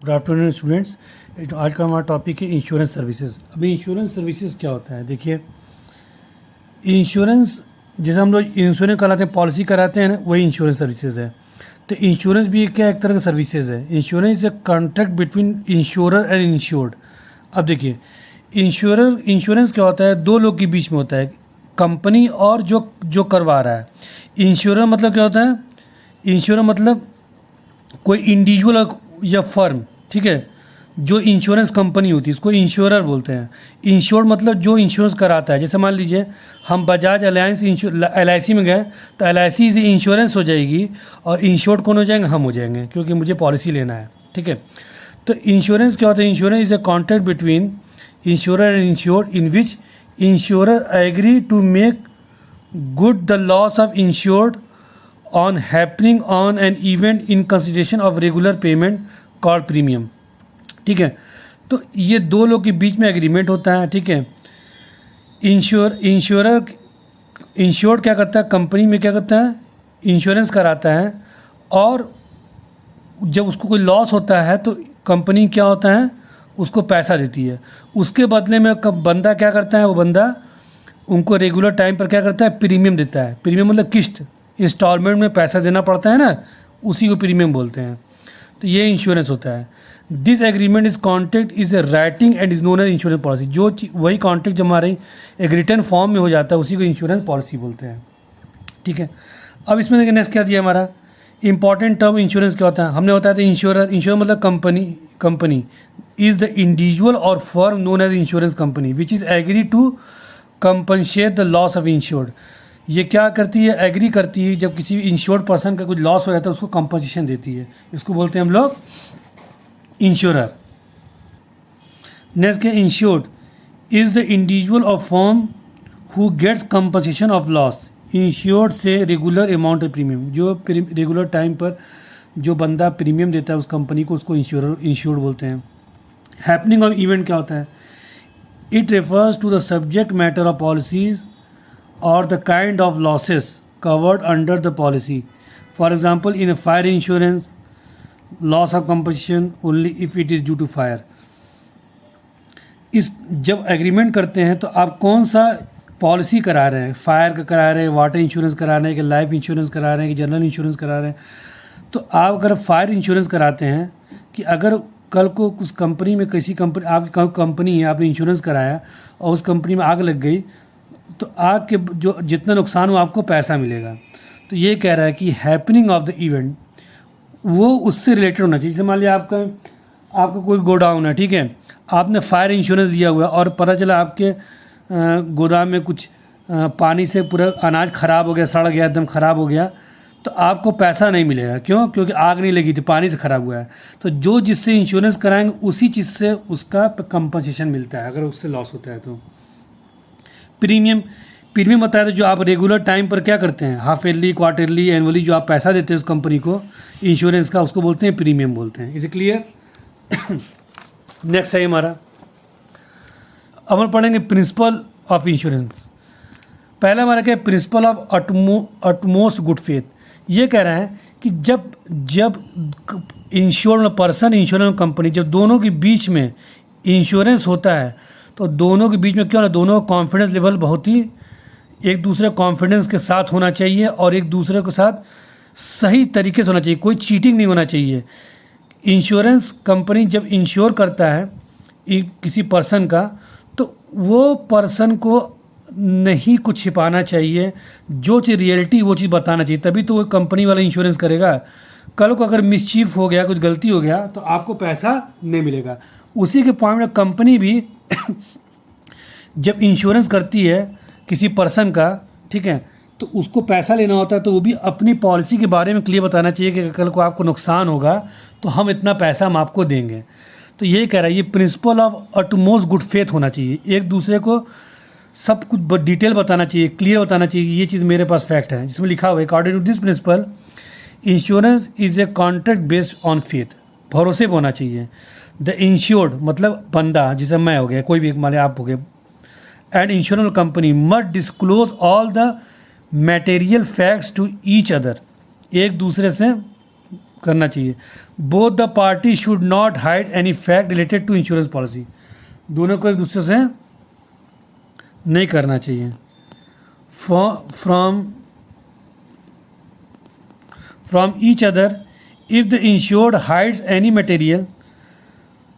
Good afternoon students. आज का हमारा टॉपिक है इंश्योरेंस सर्विसेज। अभी इंश्योरेंस सर्विसेज क्या होता है, देखिए इंश्योरेंस जैसे हम लोग इंश्योरेंस कराते हैं, पॉलिसी कराते हैं ना, वही इंश्योरेंस सर्विसेज है। तो इंश्योरेंस भी क्या एक तरह का सर्विसेज है। Insurance is a contract between insurer and insured. अब देखिए इंश्योरेंस क्या होता है, दो लोग के बीच में होता है, कंपनी और जो जो करवा रहा है। इंश्योरर मतलब क्या होता है, इंश्योरर मतलब कोई इंडिविजुअल या फर्म, ठीक है, जो इंश्योरेंस कंपनी होती है इसको इंश्योरर बोलते हैं। इंश्योर्ड मतलब जो इंश्योरेंस कराता है। जैसे मान लीजिए हम बजाज अलायंस LIC में गए तो LIC से इंश्योरेंस हो जाएगी और इंश्योर्ड कौन हो जाएंगे, हम हो जाएंगे, क्योंकि मुझे पॉलिसी लेना है, ठीक है। तो इंश्योरेंस क्या होता है, insurance is a contract between insurer and insured in which insurer agree to make good the loss of insured on happening on an event in consideration of regular payment called premium। ठीक है, तो ये दो लोग के बीच में agreement होता है, ठीक है। इंश्योर्ड क्या करता है, कंपनी में क्या करता है, इंश्योरेंस कराता है, और जब उसको कोई लॉस होता है तो कंपनी क्या होता है, उसको पैसा देती है। उसके बदले में बंदा क्या करता है, वो बंदा उनको रेगुलर टाइम पर क्या करता है, प्रीमियम देता है। प्रीमियम मतलब किस्त, इंस्टॉलमेंट में पैसा देना पड़ता है ना, उसी को प्रीमियम बोलते हैं। तो ये इंश्योरेंस होता है। This agreement is contract is a writing and is known as insurance policy. जो वही कॉन्ट्रैक्ट जब हमारे एक रिटर्न फॉर्म में हो जाता है उसी को इंश्योरेंस पॉलिसी बोलते हैं, ठीक है। अब इसमें देखिए नेक्स्ट क्या दिया हमारा, इंपॉर्टेंट टर्म इंश्योरेंस क्या होता है, हमने बताया था इंश्योरर मतलब कंपनी इज द इंडिविजुअल और firm known as insurance company which is agree to compensate the loss of insured. ये क्या करती है, एग्री करती है, जब किसी इंश्योर्ड पर्सन का कुछ लॉस हो जाता है उसको कंपनसेशन देती है, इसको बोलते हैं हम लोग इंश्योरर। नेक्स्ट है इंश्योर्ड इज द इंडिविजुअल और firm who gets compensation of loss insured से रेगुलर अमाउंट ऑफ प्रीमियम। जो रेगुलर टाइम पर जो बंदा प्रीमियम देता है उस कंपनी को, उसको इंश्योर्ड बोलते हैं। हैपनिंग ऑफ इवेंट क्या होता है, it refers to the subject matter of policies or the kind of losses covered under the policy. For example, in a fire insurance, loss of compensation only if it is due to fire. इस जब agreement करते हैं तो आप कौन सा policy करा रहे हैं, फायर का करा रहे हैं, वाटर इंश्योरेंस करा रहे हैं, कि लाइफ इंश्योरेंस करा रहे हैं, कि जनरल इंश्योरेंस करा रहे हैं। तो आप अगर फायर इंश्योरेंस कराते हैं कि अगर कल को उस कंपनी में किसी कंपनी, आपकी कंपनी है, आपने इंश्योरेंस कराया और उस कंपनी में आग लग गई तो आग के जो जितना नुकसान हो आपको पैसा मिलेगा। तो ये कह रहा है कि हैपनिंग ऑफ द इवेंट वो उससे रिलेटेड होना चाहिए। जैसे मान लिया आपका कोई गोडाउन है, ठीक है, आपने फायर इंश्योरेंस दिया हुआ है और पता चला आपके गोदाम में कुछ पानी से पूरा अनाज ख़राब हो गया, सड़ गया, एकदम ख़राब हो गया, तो आपको पैसा नहीं मिलेगा। क्यों? क्योंकि आग नहीं लगी थी, पानी से ख़राब हुआ है। तो जो जिससे इंश्योरेंस कराएंगे उसी चीज़ से उसका कंपनसेशन मिलता है अगर उससे लॉस होता है तो। प्रीमियम बताया तो जो आप रेगुलर टाइम पर क्या करते हैं, हाफ ईयरली, क्वार्टरली, एनुअली, जो आप पैसा देते हैं उस कंपनी को इंश्योरेंस का, उसको बोलते हैं प्रीमियम बोलते हैं। इसे क्लियर? नेक्स्ट है हमारा, अब हम पढ़ेंगे प्रिंसिपल ऑफ इंश्योरेंस। पहला हमारा क्या है, principle of utmost good faith. ये कह रहा है कि जब इंश्योर पर्सन, इंश्योरेंस कंपनी, जब दोनों के बीच में इंश्योरेंस होता है तो दोनों के बीच में क्या होना, दोनों का कॉन्फिडेंस लेवल बहुत ही एक दूसरे कॉन्फिडेंस के साथ होना चाहिए और एक दूसरे के साथ सही तरीके से होना चाहिए, कोई चीटिंग नहीं होना चाहिए। इंश्योरेंस कंपनी जब इंश्योर करता है किसी पर्सन का तो वो पर्सन को नहीं कुछ छिपाना चाहिए, जो चीज़ रियलिटी वो चीज़ बताना चाहिए, तभी तो वो कंपनी वाला इंश्योरेंस करेगा। कल को अगर मिसचीफ हो गया, कुछ गलती हो गया तो आपको पैसा नहीं मिलेगा। उसी के पॉइंट में कंपनी भी जब इंश्योरेंस करती है किसी पर्सन का, ठीक है, तो उसको पैसा लेना होता है तो वो भी अपनी पॉलिसी के बारे में क्लियर बताना चाहिए कि कल को आपको नुकसान होगा तो हम इतना पैसा हम आपको देंगे। तो ये कह रहा है, ये principle of utmost good faith होना चाहिए, एक दूसरे को सब कुछ डिटेल बताना चाहिए, क्लियर बताना चाहिए, ये चीज़ मेरे पास फैक्ट है, जिसमें लिखा हुआ है according to this principle insurance is a contract based on faith. भरोसे पर होना चाहिए। द इंश्योर्ड मतलब बंदा, जैसे मैं हो गया, कोई भी मान आप हो गए, and insurance company must disclose all the material facts to each other. एक दूसरे से करना चाहिए। Both the party should not hide any fact related to insurance policy, दोनों को एक दूसरे से नहीं करना चाहिए। From each other if the insured hides any material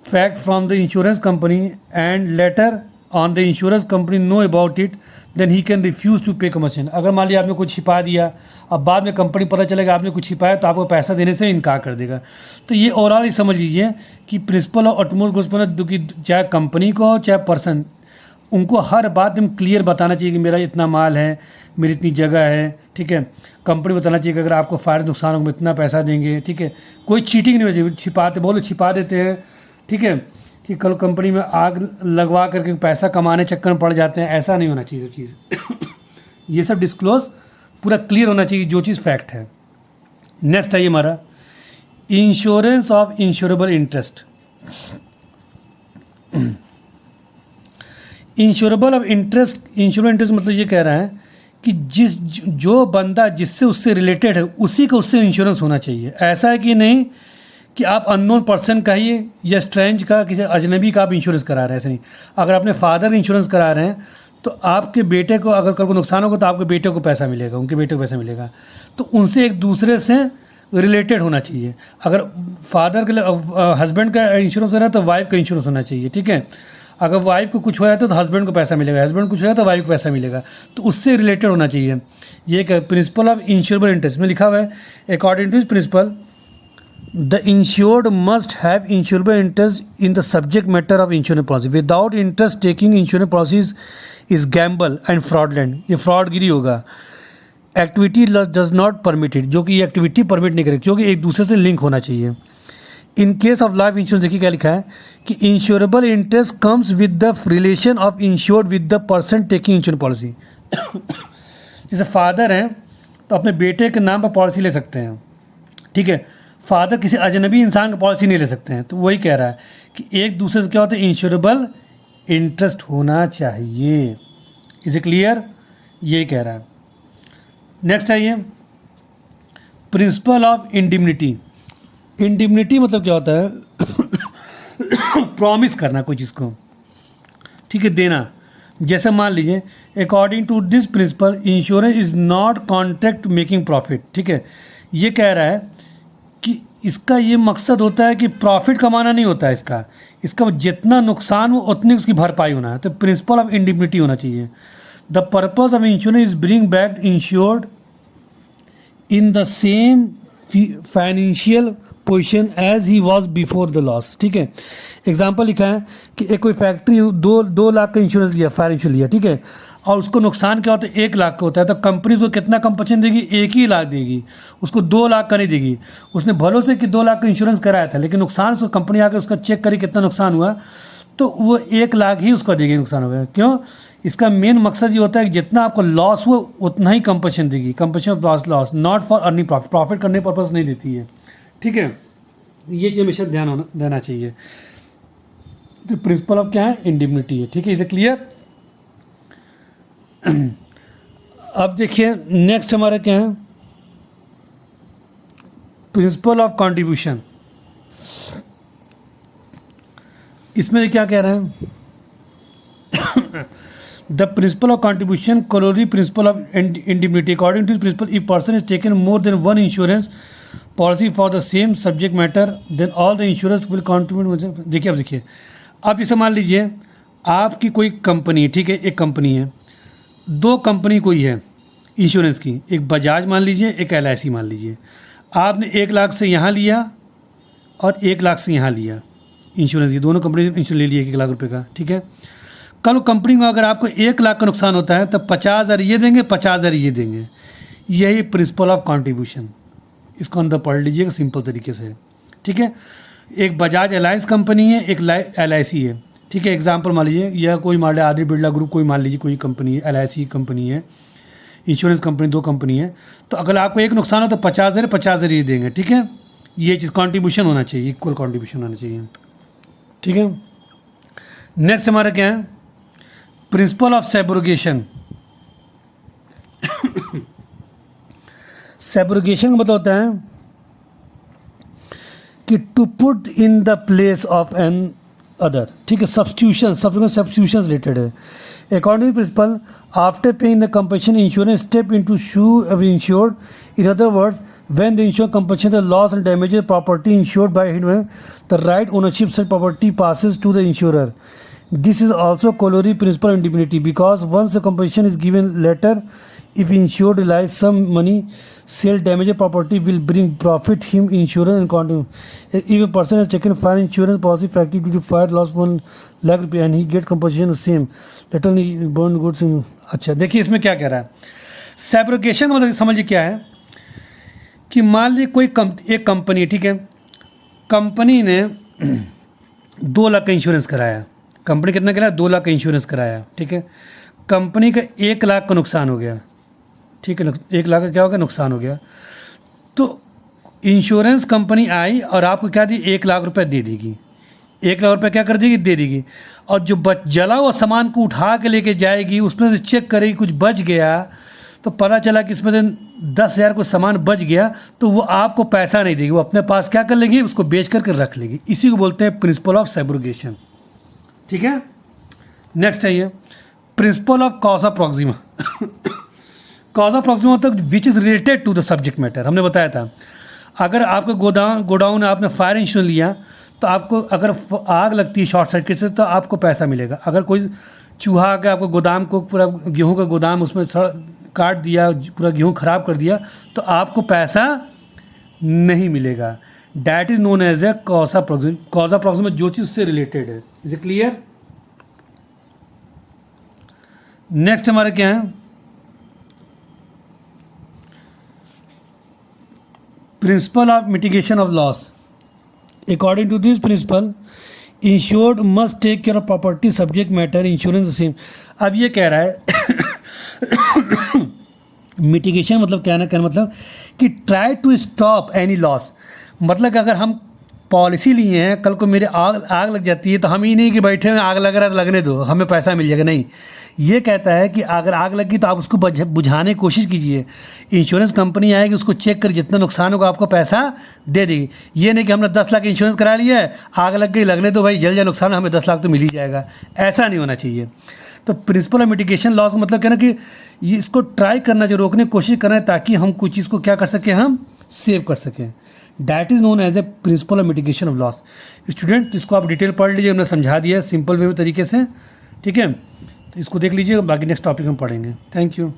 fact from the insurance company and later on the insurance company know about it, then he can refuse to pay commission। अगर मान लिया आपने कुछ छिपा दिया, अब बाद में कंपनी पता चलेगा आपने कुछ छिपाया, तो आपको पैसा देने से इनकार कर देगा। तो ये ओवरऑल ही समझ लीजिए कि प्रिंसिपल ऑफ अटमोस्ट गुड्स कि चाहे कंपनी को हो चाहे पर्सन, उनको हर बात हम क्लियर बताना चाहिए कि मेरा इतना माल है, मेरी इतनी जगह है, ठीक है। कंपनी बताना चाहिए कि अगर आपको फायदा नुकसान हो इतना पैसा देंगे, ठीक है। कोई चीटिंग नहीं होती, छिपा देते हैं, ठीक है, कि कल कंपनी में आग लगवा करके पैसा कमाने चक्कर में पड़ जाते हैं, ऐसा नहीं होना चाहिए सब चीज़। ये सब डिस्क्लोज पूरा क्लियर होना चाहिए जो चीज़ फैक्ट है। नेक्स्ट है हमारा insurance of insurable interest. Insurable of insurable interest मतलब ये कह रहा है कि जो बंदा जिससे उससे रिलेटेड है उसी का उससे इंश्योरेंस होना चाहिए। ऐसा है कि नहीं कि आप अननोन पर्सन का ही या स्ट्रेंज का, किसी अजनबी का आप इंश्योरेंस करा रहे हैं, ऐसे नहीं। अगर अपने फादर इंश्योरेंस करा रहे हैं तो आपके बेटे को अगर कल को नुकसान होगा तो आपके बेटे को पैसा मिलेगा, उनके बेटे को पैसा मिलेगा। तो उनसे एक दूसरे से रिलेटेड होना चाहिए। अगर फादर के लिए हस्बैंड का इंश्योरेंस होना है तो वाइफ का इंश्योरेंस होना चाहिए, ठीक है। अगर वाइफ को कुछ हो जाता है तो हस्बैंड को पैसा मिलेगा, हस्बैंड को कुछ हो जाता है तो वाइफ को पैसा मिलेगा। तो उससे रिलेटेड होना चाहिए। ये एक प्रिंसिपल ऑफ इंश्योरेबल इंटरेस्ट में लिखा हुआ है, according to this principle the insured must have insurable interest in the subject matter of insurance policy. Without interest taking insurance policies is gamble and fraudulent। ये फ्रॉडगिरी होगा। Activity does not permit it, जो कि ये activity permit नहीं करेगी, क्योंकि एक दूसरे से लिंक होना चाहिए। In case of life insurance देखिए क्या लिखा है कि insurable interest comes with the relation of insured with the person taking insurance policy. जैसे फादर हैं तो अपने बेटे के नाम पर पॉलिसी ले सकते हैं, ठीक है। फादर किसी अजनबी इंसान का पॉलिसी नहीं ले सकते हैं। तो वही कह रहा है कि एक दूसरे से क्या होता है, इंश्योरेबल इंटरेस्ट होना चाहिए। इसे क्लियर, ये कह रहा है। नेक्स्ट है ये प्रिंसिपल ऑफ इंडिमनिटी। इंडिमनिटी मतलब क्या होता है प्रॉमिस करना कोई चीज़ को, ठीक है, देना। जैसे मान लीजिए according to this principle insurance is not contract making profit, ठीक है। ये कह रहा है कि इसका ये मकसद होता है कि प्रॉफिट कमाना नहीं होता है इसका जितना नुकसान हो उतनी उसकी भरपाई होना है। तो प्रिंसिपल ऑफ इंडिमनिटी होना चाहिए। The purpose of insurance is bring back insured in the same financial position as he was before the loss, ठीक है। एग्जाम्पल लिखा है कि एक कोई फैक्ट्री 2 लाख का इंश्योरेंस लिया, फायर इंश्योरेंस लिया, ठीक है, और उसको नुकसान क्या होता है 1 लाख का होता है। तो कंपनी उसको कितना कंपनसेशन देगी, 1 ही लाख देगी, उसको 2 लाख का नहीं देगी। उसने भरोसे से कि 2 लाख का इंश्योरेंस कराया था, लेकिन नुकसान उसको कंपनी आकर उसका चेक करी कितना नुकसान हुआ, तो वो 1 लाख ही उसको देगी नुकसान हो गया। क्यों? इसका मेन मकसद ये होता है कि जितना आपको लॉस हो उतना ही कंपनसेशन देगी, compensation of loss, not for earning profit, profit करने पर्पज नहीं देती है, ठीक है। ये चीज़ हमेशा ध्यान देना चाहिए। तो प्रिंसिपल ऑफ क्या है, इंडिमनिटी है, ठीक है। इसे क्लियर। अब देखिए नेक्स्ट हमारा क्या है, प्रिंसिपल ऑफ कंट्रीब्यूशन। इसमें क्या कह रहे हैं the principle of contribution corollary principle of indemnity. According to this principle if person is taken more than 1 insurance policy for the same subject matter then all the insurance will contribute. देखिए अब देखिए, आप इसे मान लीजिए आपकी कोई company, ठीक है, एक कंपनी है, 2 कंपनी कोई है इंश्योरेंस की, एक बजाज मान लीजिए, एक LIC मान लीजिए। आपने 1 लाख से यहाँ लिया और 1 लाख से यहाँ लिया इंश्योरेंस, ये दोनों कंपनी इंश्योरेंस ले लिया 1 लाख रुपए का, ठीक है। कल कंपनी में अगर आपको 1 लाख का नुकसान होता है तो 50,000 ये देंगे, 50,000 ये देंगे। यही प्रिंसिपल ऑफ कंट्रीब्यूशन। इसको अंदर पढ़ लीजिएगा सिंपल तरीके से, ठीक है। एक बजाज अलायंस कंपनी है, एक LIC है, ठीक है। एग्जाम्पल मान लीजिए, यह कोई मान लिया आदि बिरला ग्रुप, कोई मान लीजिए कोई कंपनी है, LIC कंपनी है, इंश्योरेंस कंपनी 2 कंपनी है। तो अगर आपको एक नुकसान हो तो 50,000 ये देंगे, ठीक है। ये चीज़ कॉन्ट्रीब्यूशन होना चाहिए, इक्वल कॉन्ट्रीब्यूशन होना चाहिए, ठीक है। नेक्स्ट हमारा क्या है, प्रिंसिपल ऑफ सेब्रोगेशन। सेब्रोगेशन का मतलब होता है कि to put in the place of another, ठीक है, सब्सटीट्यूशन रिलेटेड है। According principle, after paying the compensation insurance step in to sue insured, in other words when the insured compensation the loss and damages property insured by him, the right ownership such property passes to the insurer. This is also corollary principle of indemnity, because once the compensation is given later, if insured realize some money, sale damaged property will bring profit him insurance and continue. If a person has taken fire insurance policy effective due to fire loss 1 lakh रुपये and he get compensation the same later he burn goods in। अच्छा देखिए इसमें क्या कह रहा है, सेब्रोगेशन का मतलब समझिए क्या है कि मान लीजिए कोई एक कंपनी, ठीक है, कंपनी ने 2 लाख का इंश्योरेंस कराया, कंपनी कितना कराया, 2 लाख का इंश्योरेंस कराया, ठीक है, कंपनी का 1 लाख का नुकसान हो गया, ठीक है, 1 लाख का क्या हो गया, नुकसान हो गया, तो इंश्योरेंस कंपनी आई और आपको क्या दी, 1 लाख रुपए दे देगी, 1 लाख रुपए क्या कर देगी, दे देगी, और जो जला हुआ सामान को उठा के लेके जाएगी, उसमें से चेक करेगी कुछ बच गया, तो पता चला कि इसमें से 10,000 को सामान बच गया, तो वो आपको पैसा नहीं देगी, वो अपने पास क्या कर लेगी, उसको बेच करके रख लेगी। इसी को बोलते हैं प्रिंसिपल ऑफ सेब्रोगेशन, ठीक है। नेक्स्ट है ये principle of causa proxima. Cause proxima मतलब which is related to the subject matter. हमने बताया था अगर आपके गोडाउन आपने फायर इंश्योरेंस लिया, तो आपको अगर आग लगती है शॉर्ट सर्किट से, तो आपको पैसा मिलेगा। अगर कोई चूहा आके आपको गोदाम को, पूरा गेहूं का गोदाम उसमें काट दिया, पूरा गेहूं खराब कर दिया, तो आपको पैसा नहीं मिलेगा। That is known as a cause proxima. Cause proxima जो चीज़ उससे रिलेटेड है। Is it clear? नेक्स्ट हमारा क्या है, principle of mitigation of loss. According to this principle, insured must take care of property subject matter insurance same. अब ये कह रहा है मिटिगेशन मतलब क्या ना, कहना मतलब कि try to stop any loss. मतलब कि अगर हम पॉलिसी लिए हैं, कल को मेरे आग लग जाती है, तो हम ही नहीं कि बैठे हुए आग लग रहा है तो लगने दो, हमें पैसा मिल जाएगा, नहीं। ये कहता है कि अगर आग लगी तो आप उसको बुझाने की कोशिश कीजिए। इंश्योरेंस कंपनी आएगी, उसको चेक कर, जितना नुकसान होगा आपको पैसा दे देगी। ये नहीं कि हमने 10 लाख इंश्योरेंस करा लिया है, आग लग गई, लगने दो भाई, जल जाए नुकसान, हमें 10 लाख तो मिल ही जाएगा। ऐसा नहीं होना चाहिए। तो प्रिंसिपल ऑफ मिटिगेशन लॉस मतलब क्या ना कि इसको ट्राई करना, जो रोकने की कोशिश करना है, ताकि हम कुछ चीज़ को क्या कर सकें, हम सेव कर सकें। That is known as a principle of mitigation of loss. Student इसको आप डिटेल पढ़ लीजिए, हमने समझा दिया सिंपल वे में तरीके से, ठीक है। तो इसको देख लीजिए, बाकी नेक्स्ट टॉपिक हम पढ़ेंगे। Thank you.